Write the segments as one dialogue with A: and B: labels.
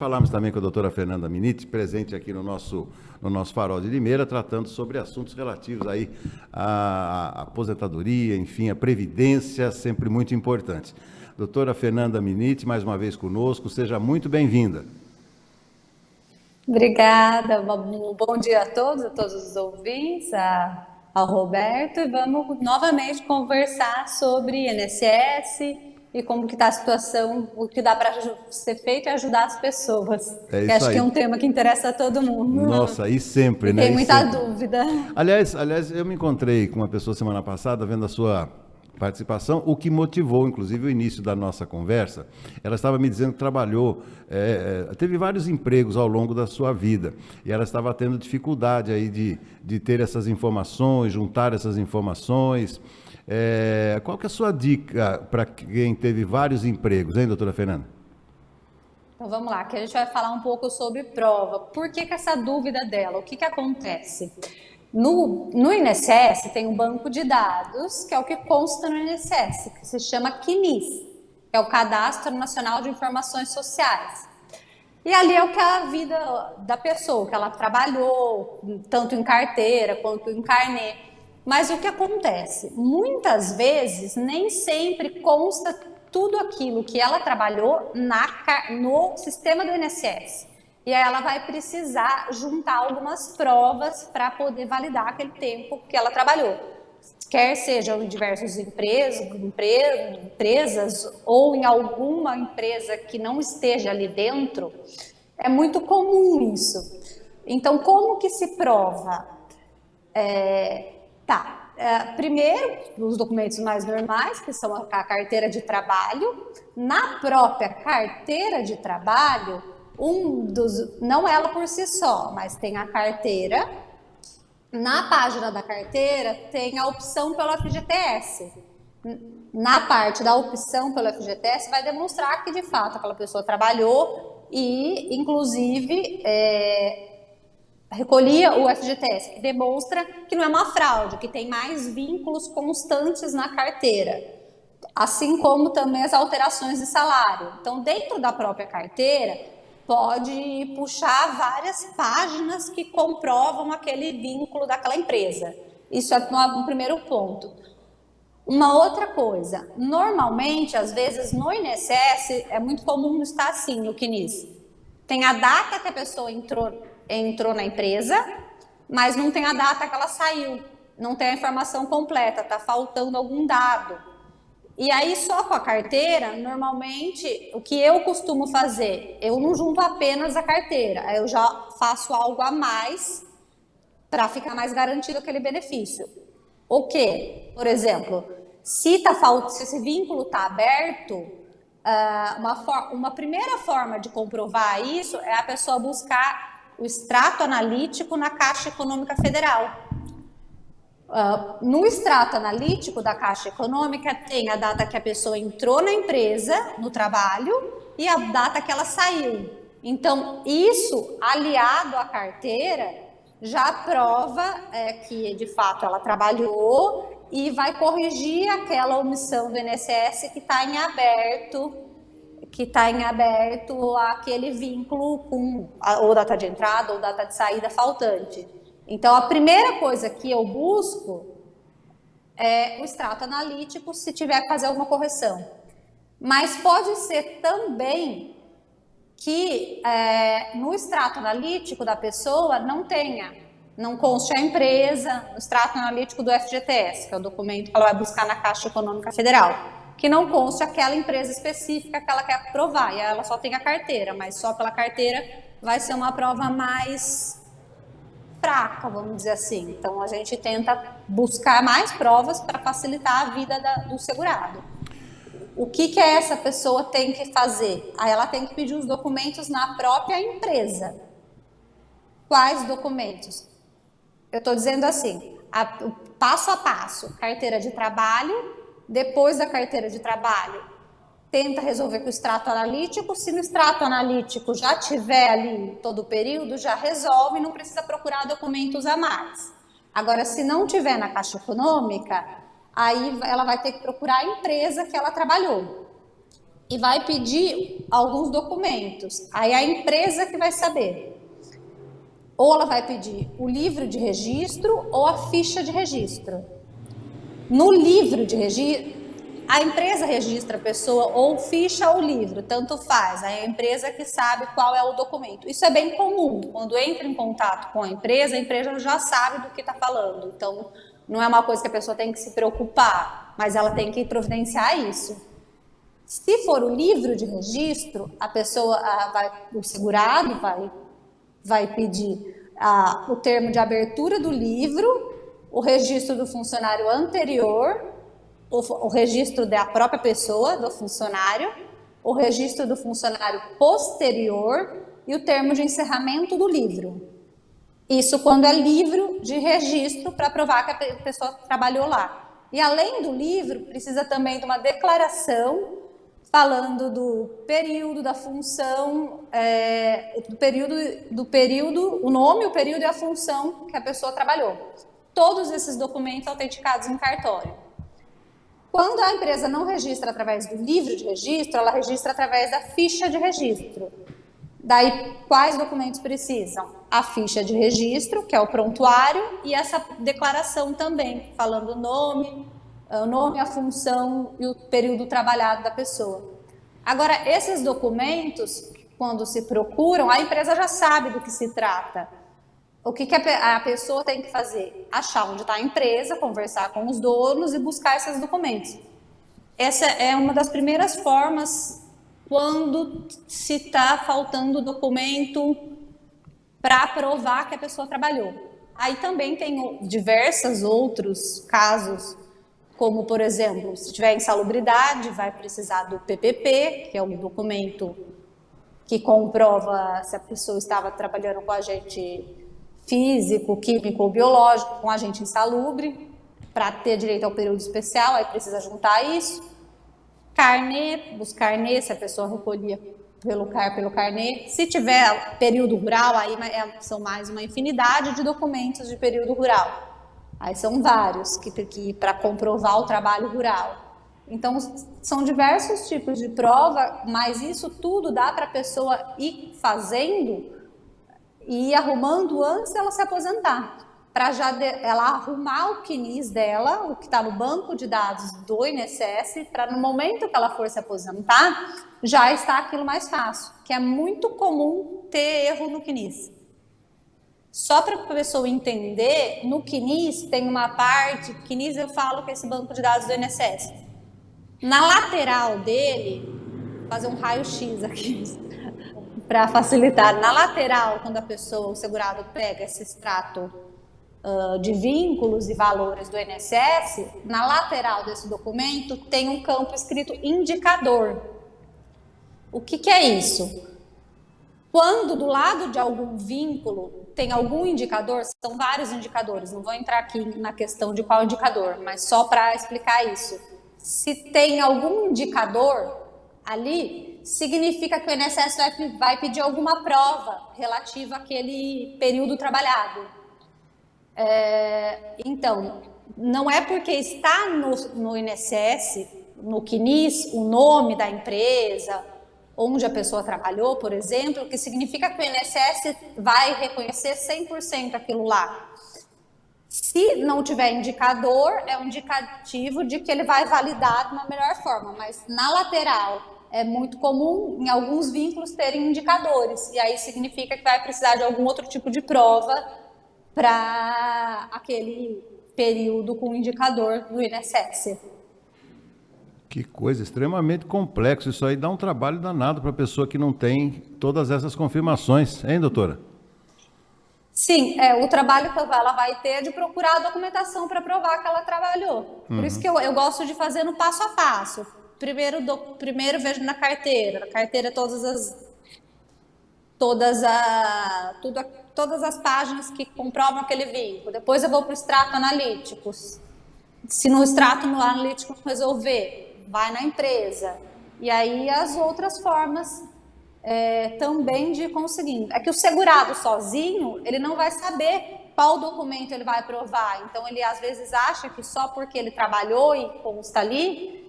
A: Falamos também com a doutora Fernanda Miniti, presente aqui no nosso Farol de Limeira, tratando sobre assuntos relativos aí à aposentadoria, enfim, à previdência, sempre muito importante. Doutora Fernanda Miniti, mais uma vez conosco, seja muito bem-vinda.
B: Obrigada, um bom dia a todos os ouvintes, ao Roberto, e vamos novamente conversar sobre INSS e como que está a situação, o que dá para ser feito é ajudar as pessoas,
A: É
B: que
A: isso
B: acho que é
A: aí.
B: um tema que interessa a todo mundo
A: Nossa, e sempre,
B: e
A: né?
B: tem
A: E
B: muita
A: sempre.
B: dúvida.
A: Aliás, eu me encontrei com uma pessoa semana passada, vendo a sua participação, o que motivou, inclusive, o início da nossa conversa. Ela estava me dizendo que trabalhou, teve vários empregos ao longo da sua vida, e ela estava tendo dificuldade aí de ter essas informações, juntar essas informações. Qual que é a sua dica para quem teve vários empregos, hein, doutora Fernanda?
B: Então vamos lá, que a gente vai falar um pouco sobre prova. Por que essa dúvida dela? O que acontece? No INSS tem um banco de dados, que é o que consta no INSS, que se chama CNIS, que é o Cadastro Nacional de Informações Sociais. E ali é o que é a vida da pessoa, que ela trabalhou, tanto em carteira quanto em carnê. Mas o que acontece? Muitas vezes, nem sempre consta tudo aquilo que ela trabalhou no sistema do INSS. E aí ela vai precisar juntar algumas provas para poder validar aquele tempo que ela trabalhou. Quer seja em diversas empresas ou em alguma empresa que não esteja ali dentro, é muito comum isso. Então, como que se prova? Primeiro, os documentos mais normais, que são a carteira de trabalho. Na própria carteira de trabalho, não ela por si só, mas tem a carteira. Na página da carteira tem a opção pelo FGTS. Na parte da opção pelo FGTS vai demonstrar que de fato aquela pessoa trabalhou e inclusive recolhia o FGTS, que demonstra que não é uma fraude, que tem mais vínculos constantes na carteira, assim como também as alterações de salário. Então, dentro da própria carteira, pode puxar várias páginas que comprovam aquele vínculo daquela empresa. Isso é um primeiro ponto. Uma outra coisa, normalmente, às vezes, no INSS, é muito comum estar assim, no CNIS. Tem a data que a pessoa entrou na empresa, mas não tem a data que ela saiu, não tem a informação completa, está faltando algum dado. E aí, só com a carteira, normalmente, o que eu costumo fazer, eu não junto apenas a carteira, eu já faço algo a mais para ficar mais garantido aquele benefício. O quê? Por exemplo, se esse vínculo está aberto, uma primeira forma de comprovar isso é a pessoa buscar o extrato analítico na Caixa Econômica Federal. No extrato analítico da Caixa Econômica tem a data que a pessoa entrou na empresa, no trabalho, e a data que ela saiu. Então, isso aliado à carteira já prova que de fato ela trabalhou e vai corrigir aquela omissão do INSS que está em aberto aquele vínculo com ou data de entrada ou data de saída faltante. Então, a primeira coisa que eu busco é o extrato analítico, se tiver que fazer alguma correção. Mas pode ser também que no extrato analítico da pessoa não conste a empresa, no extrato analítico do FGTS, que é o documento que ela vai buscar na Caixa Econômica Federal, que não conste aquela empresa específica que ela quer provar, e ela só tem a carteira, mas só pela carteira vai ser uma prova mais fraca, vamos dizer assim. Então, a gente tenta buscar mais provas para facilitar a vida do segurado. O que essa pessoa tem que fazer? Aí ela tem que pedir os documentos na própria empresa. Quais documentos? Eu estou dizendo assim, passo a passo, carteira de trabalho. Depois da carteira de trabalho, tenta resolver com o extrato analítico. Se no extrato analítico já tiver ali todo o período, já resolve, não precisa procurar documentos a mais. Agora, se não tiver na Caixa Econômica, aí ela vai ter que procurar a empresa que ela trabalhou. e vai pedir alguns documentos. Aí a empresa que vai saber. Ou ela vai pedir o livro de registro ou a ficha de registro. No livro de registro, a empresa registra a pessoa ou ficha ou livro, tanto faz. É a empresa que sabe qual é o documento. Isso é bem comum. Quando entra em contato com a empresa já sabe do que está falando. Então, não é uma coisa que a pessoa tem que se preocupar, mas ela tem que providenciar isso. Se for o livro de registro, a pessoa, o segurado vai pedir o termo de abertura do livro, o registro do funcionário anterior, o registro da própria pessoa, do funcionário, o registro do funcionário posterior e o termo de encerramento do livro. Isso quando é livro de registro para provar que a pessoa trabalhou lá. E além do livro, precisa também de uma declaração falando do período, da função, o nome, o período e a função que a pessoa trabalhou. Todos esses documentos autenticados em cartório. Quando a empresa não registra através do livro de registro, ela registra através da ficha de registro. Daí, quais documentos precisam? A ficha de registro, que é o prontuário, e essa declaração também, falando o nome, a função e o período trabalhado da pessoa. Agora, esses documentos, quando se procuram, a empresa já sabe do que se trata. O que a pessoa tem que fazer? Achar onde está a empresa, conversar com os donos e buscar esses documentos. Essa é uma das primeiras formas quando se está faltando documento para provar que a pessoa trabalhou. Aí também tem diversos outros casos, como, por exemplo, se tiver insalubridade, vai precisar do PPP, que é um documento que comprova se a pessoa estava trabalhando com agente físico, químico ou biológico, com agente insalubre, para ter direito ao período especial, aí precisa juntar isso. Carnê, buscar carnê, se a pessoa recolhia pelo carnê. Se tiver período rural, aí são mais uma infinidade de documentos de período rural. Aí são vários que para comprovar o trabalho rural. Então, são diversos tipos de prova, mas isso tudo dá para a pessoa ir fazendo e ir arrumando antes dela se aposentar. Para ela arrumar o CNIS dela, o que está no banco de dados do INSS, para no momento que ela for se aposentar, já está aquilo mais fácil, que é muito comum ter erro no CNIS. Só para a pessoa entender, no CNIS tem uma parte, CNIS eu falo que é esse banco de dados do INSS. Na lateral dele, vou fazer um raio-x aqui, para facilitar. Na lateral, quando a pessoa, o segurado, pega esse extrato de vínculos e valores do INSS, na lateral desse documento tem um campo escrito indicador. O que é isso? Quando do lado de algum vínculo tem algum indicador, são vários indicadores, não vou entrar aqui na questão de qual indicador, mas só para explicar isso. Se tem algum indicador ali, significa que o INSS vai pedir alguma prova relativa àquele período trabalhado. Então, não é porque está no INSS, no CNIS, o nome da empresa, onde a pessoa trabalhou, por exemplo, que significa que o INSS vai reconhecer 100% aquilo lá. Se não tiver indicador, é um indicativo de que ele vai validar de uma melhor forma, mas na lateral é muito comum em alguns vínculos terem indicadores, e aí significa que vai precisar de algum outro tipo de prova para aquele período com indicador do INSS.
A: Que coisa extremamente complexo. Isso aí dá um trabalho danado para a pessoa que não tem todas essas confirmações, hein, doutora?
B: Sim, o trabalho que ela vai ter é de procurar a documentação para provar que ela trabalhou. Por isso que eu gosto de fazer no passo a passo. Primeiro vejo na carteira todas as páginas que comprovam aquele vínculo. Depois eu vou para o extrato analítico. Se no extrato analítico resolver, vai na empresa. E aí as outras formas também de conseguir. É que o segurado sozinho, ele não vai saber qual documento ele vai provar. Então ele às vezes acha que só porque ele trabalhou e consta ali,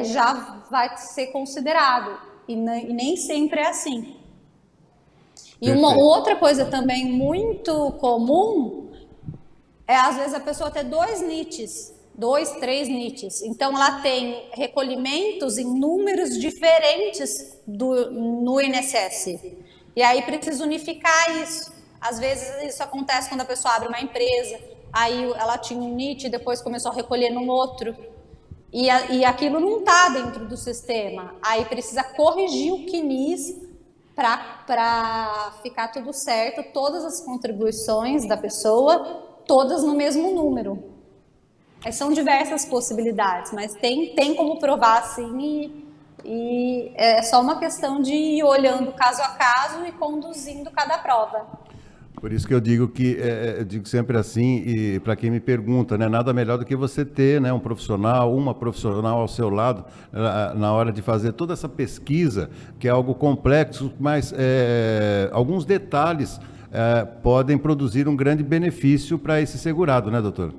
B: já vai ser considerado. E nem sempre é assim. E uma
A: Perfeito.
B: outra coisa também muito comum é, às vezes, a pessoa ter 2, 3 NITs. Então, ela tem recolhimentos em números diferentes no INSS. E aí precisa unificar isso. Às vezes, isso acontece quando a pessoa abre uma empresa, aí ela tinha um NIT e depois começou a recolher num outro. E aquilo não está dentro do sistema. Aí precisa corrigir o CNIS para ficar tudo certo, todas as contribuições da pessoa, todas no mesmo número. São diversas possibilidades, mas tem como provar sim, e é só uma questão de ir olhando caso a caso e conduzindo cada prova.
A: Por isso que eu digo que eu digo sempre assim, e para quem me pergunta, né, nada melhor do que você ter, né, um profissional, uma profissional ao seu lado na hora de fazer toda essa pesquisa, que é algo complexo, mas alguns detalhes podem produzir um grande benefício para esse segurado, né, doutor?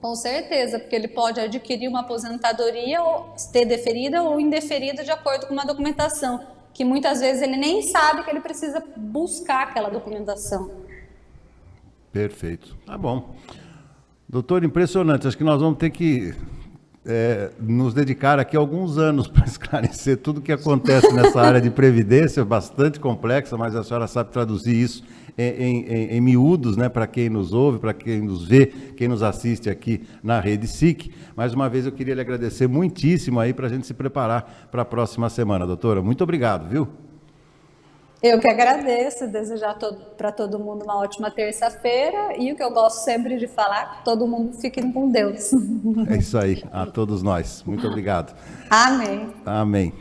B: Com certeza, porque ele pode adquirir uma aposentadoria ou ter deferida ou indeferida de acordo com uma documentação, que muitas vezes ele nem sabe que ele precisa buscar aquela documentação.
A: Perfeito. Tá bom. Doutor, impressionante. Acho que nós vamos ter que nos dedicar aqui alguns anos para esclarecer tudo o que acontece nessa área de previdência, bastante complexa, mas a senhora sabe traduzir isso em miúdos, né, para quem nos ouve, para quem nos vê, quem nos assiste aqui na Rede SIC. Mais uma vez eu queria lhe agradecer muitíssimo aí para a gente se preparar para a próxima semana, doutora. Muito obrigado, viu?
B: Eu que agradeço, desejar para todo mundo uma ótima terça-feira e o que eu gosto sempre de falar, todo mundo fique com Deus.
A: É isso aí, a todos nós. Muito obrigado.
B: Amém.
A: Amém.